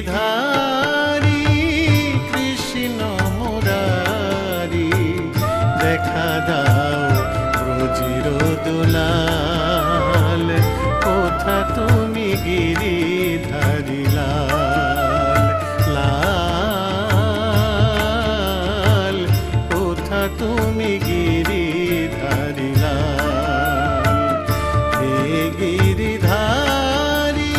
গিরিধারী কৃষ্ণ মুরারি দেখা দাও ব্রজের দুলাল কোথা তুমি গিরিধারী লাল লাল কোথা তুমি গিরিধারী লাল হে গিরিধারী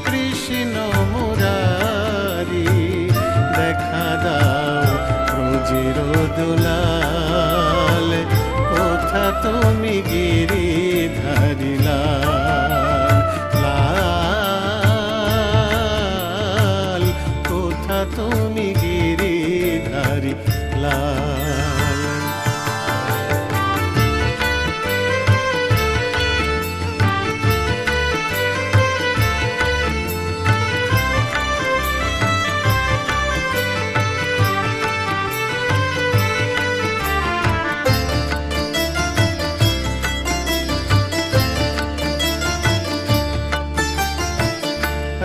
কৃষ্ণ মুরারি দেখা দাও ব্রজের দুলাল কোথা তুমি গিরিধারী লাল লাল কোথা তুমি গিরিধারী লাল।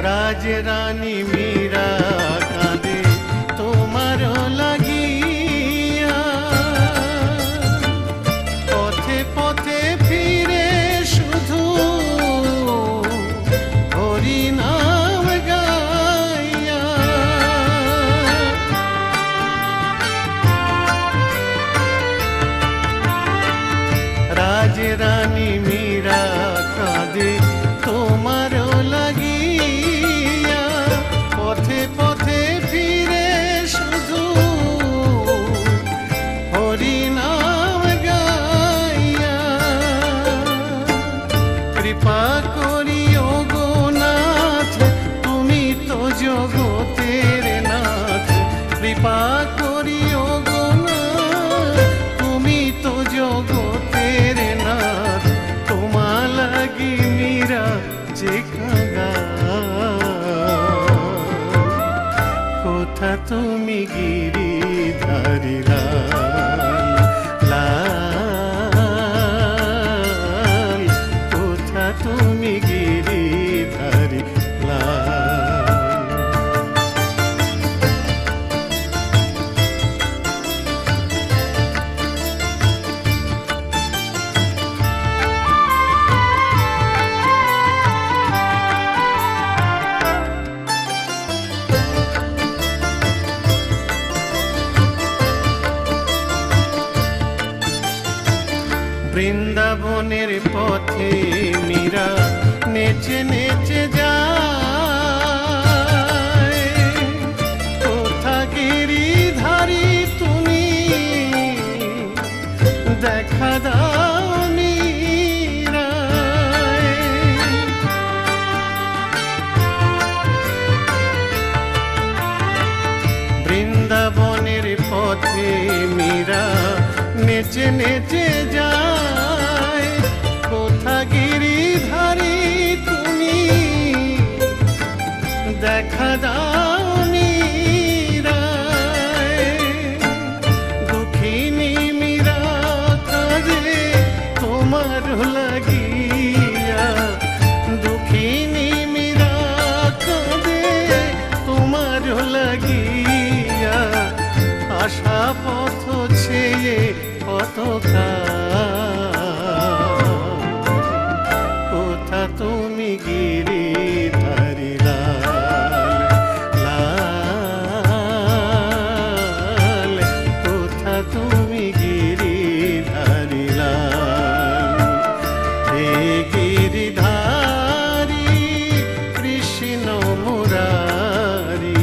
রাজরানী মীরা কাঁদে তোমার লাগিয়া পথে পথে ফিরে শুধু হরি নাম গাইয়া রাজরানী মীরা কাঁদে তোমার লাগিয়া পথে পথে ফিরে শুধু হরি নাম গাইয়া কৃপা করিও গো নাথ তুমি তো জগতের নাথ কৃপা করিও গো নাথ তুমি তো জগতের নাথ তোমা লাগি মীরা যে কাঁদা কোথা তুমি গিরিধারী লাল লাল কোথা তুমি গিরিধারী লাল। বৃন্দাবনের পথে মীরা নেচে নেচে যায় কোথা গিরিধারী তুমি দেখা দাও মীরায় বৃন্দাবনের পথে মীরা নেচে নেচে যায় কোথা গিরিধারী তুমি দেখা দাও মীরায় দুঃখিনী মীরা কাঁদে তোমার লাগিয়া দুঃখিনী মীরা কাঁদে তোমার লাগিয়া আশা পথ ছেয়ে কোথা তুমি গিরিধারী লাল লাল কোথা তুমি গিরিধারী লাল হে গিরিধারী কৃষ্ণ মুরারি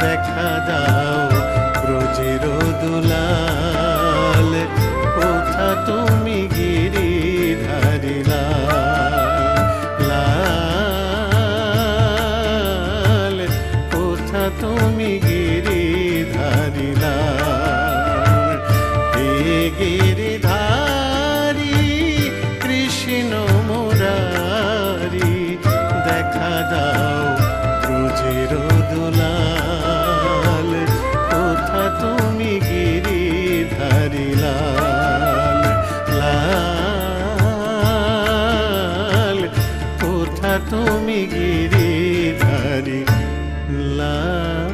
দেখা দাও ব্রজের দুলাল কোথা তুমি গিরিধারী লাল লাল কোথা তুমি গিরিধারী লাল হে গিরিধারী কৃষ্ণ মুরারি দেখা দাও ব্রজের দুলাল কোথা তুমি গিরিধারী লাল লাল কোথা তুমি গিরিধারী লাল